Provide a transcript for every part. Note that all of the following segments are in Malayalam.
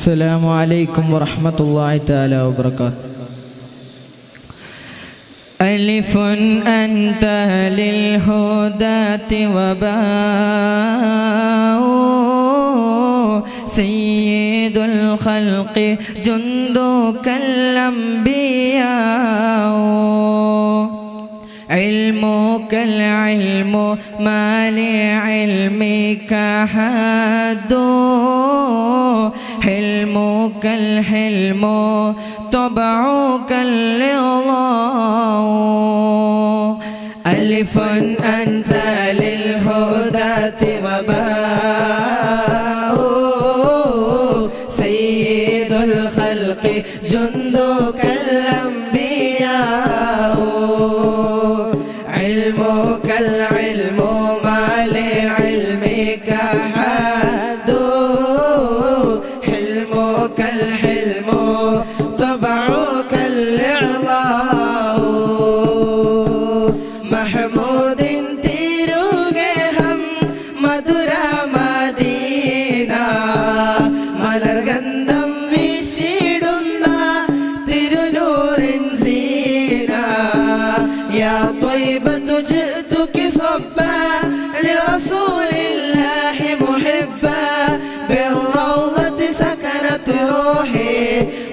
السلام عليكم ورحمة الله تعالى وبركاته. ألف أنت للهداة وباء سيد الخلق جندك الأنبياء علمك العلم ما لعلمك حد حلمك الحلم طبعك الرضا ألف أنت للهداة وباء سيد الخلق جندك الأنبياء علمك العلم ما لعلمك حد حلمك الحلم طبعك الإعضاء محمود تيروغي هم مدر مدينة മലർഗന്ധം വീശിടുന്ന തിരുനൂറിൻ സീന യാ ത്വയ്ബതു ജിഅ്തുകി സ്വബ്ബാ ലിറസൂലില്ലാഹി മുഹിബ്ബാ ബിർറൗളതി സകനത് റൂഹി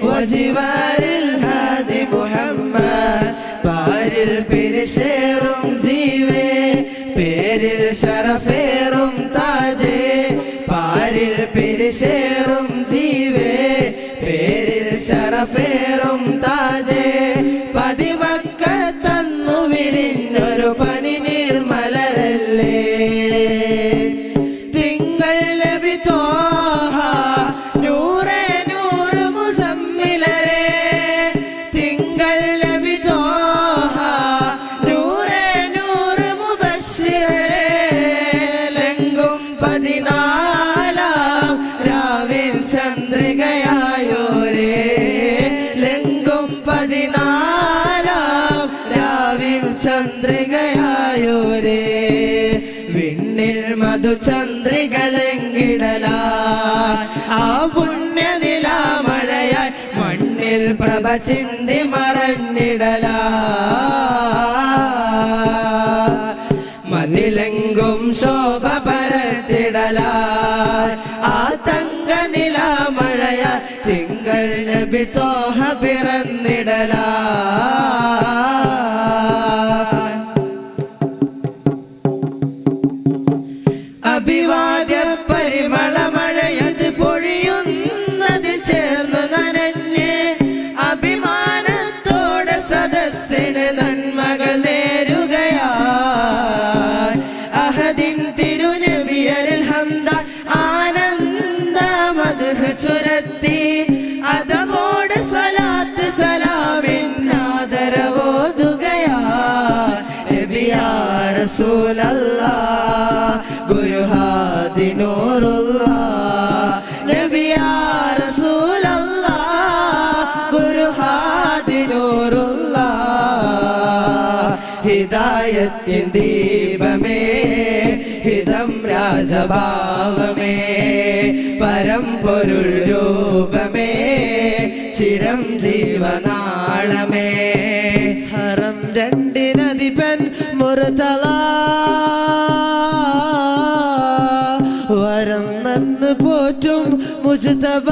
വജിവാരിൽ ഹാദി മുഹമ്മദ് പാരിൽ പിരിശേറും ജീവേ പേരിൽ ശറഫേറും താജേ പാരിൽ പിരിശേറും ജീവേ പേരിൽ ശറഫേറും താജേ പതിവക്കത്തന്നു വിരിഞ്ഞൊരു പനിനീർ മലരല്ലേ തിങ്കൾ നബി ത്വാഹ നൂറേ നൂറ് മുസമ്മിലരേ തിങ്കൾ നബി ത്വാഹ നൂറേ നൂറ് മുബശ്ശിരരേ ലെങ്കും 14 രാവിൽ ചന്ദ്രികയായോരേ ലെങ്കും 14 രാവിൽ ചന്ദ്രികയായോരേ വിണ്ണിൽ മധുചന്ദ്രികലെങ്കിടലാ ആ പുണ്യനിലാമഴയായി മണ്ണിൽ പ്രഭ ചിന്തി മറഞ്ഞിടലാ മതിലെങ്കും ശോഭ പരത്തിടലാ ആ തങ്ക നിലാമഴയ തിങ്കൾ നബി ത്വാഹ പിറന്നിടലാ അഭിവാദ്യ പരിമളമഴയത് പൊഴിയുന്നതിൽ ചേർന്ന് നനഞ്ഞ് അഭിമാനത്തോടെ സദസ്സിന് നന്മകൾ നേരുകയായി അഹദിൻ തിരുനബിയരിൽ ഹംദ ആനന്ദ മദ്ഹ് ചുരത്തി അതവോട് സലാത്ത് സലാമിൻ ആദരവോതുകയായി നബിയാ റസൂലല്ലാഹ് ഗുരുഹാദി നൂറുല്ലാഹ് നബിയാ റസൂലല്ലാഹ് ഗുരുഹാദി നൂറുല്ലാഹ് ഹിദായത്തിൻ ദീപമേ ഹിതം രാജഭാവമേ പരമ്പൊരുൾ രൂപമേ ചിരം ജീവനാളമേ ഹറം രണ്ടിനധിപൻ മുർതള വരം നന്ന് പോറ്റും മുജ്തബ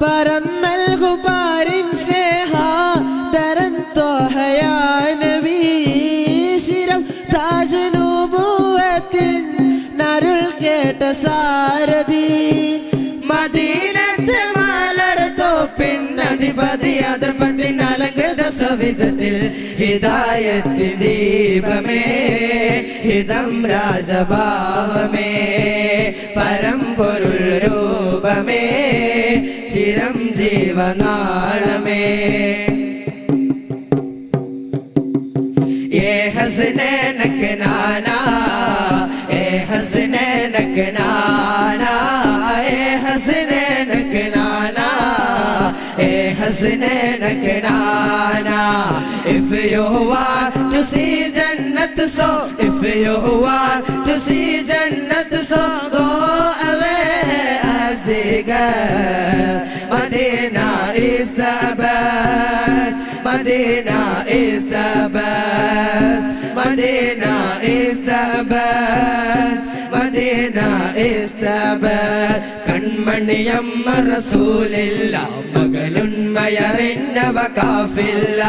പരന്നൽകു പാരിൻ സ്നേഹ തരൻ ത്വഹയാ നബി ശിരം താജ് നബുവത്തിൻ നരുൾ കേട്ട സാരഥി മദീനത്ത് മലർ തോപ്പിൻ അധിപതി അതിർപ്പത്തിൻ അലങ്കൃത സവിധത്തിൽ ഹിദായത്തിൻ ദീപമേ ഹിതം രാജഭാവമേ പരമ്പൊരുൾ രൂപമേ ചിരം ജീവനാളമേ ഏ ഹസ്നൈനക നാനാ ഏ ഹസ്നൈനക നാനാ ഏ ഹസ്നൈനക നാനാ ഏ ഹസ്നൈനക നാനാ if you want to see Jannat so if you want to see Jannat so go away Medina is the best. Medina is the best. Medina is the best. Medina is the best. കൺമണിയമ്മ റസൂലില്ല മകളുന്മയറിഞ്ഞവ കാഫില്ല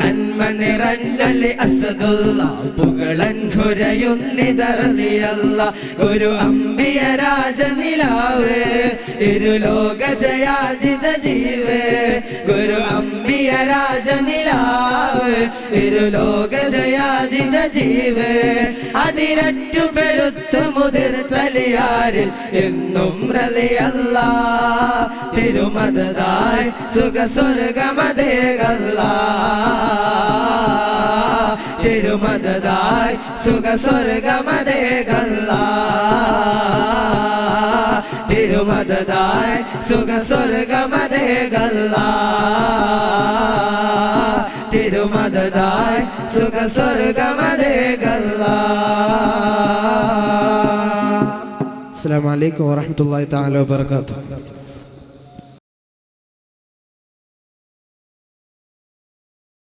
നന്മ നിറഞ്ഞലി അസദുള്ള പുകളൻ ഹുരയുന്നിതറിയല്ല ഗുരു അംബിയ രാജനിലാവ് ഇരുലോക ജയാജിത ജീവേ ഗുരു അംബിയ രാജനിലാവ് ഇരുലോക ജയാജിത ജീവേ അതിരറ്റു പെരുത്തു മുതിർത്തലിയാരിൽ എങ്ങും റളിയല്ലാ തിരുമദദായി സുഖസ്വർഗമതേകല്ലാ തിരുമദദായി സുഖസ്വർഗമതേകല്ലാ തിരുമദദായി സുഖസ്വർഗമതേകല്ലാ തിരുമദദായി സുഖസ്വർഗമതേകല്ലാ. അസ്സലാമു അലൈക്കും വറഹ്മത്തുള്ളാഹി തആല വബറകാതുഹു.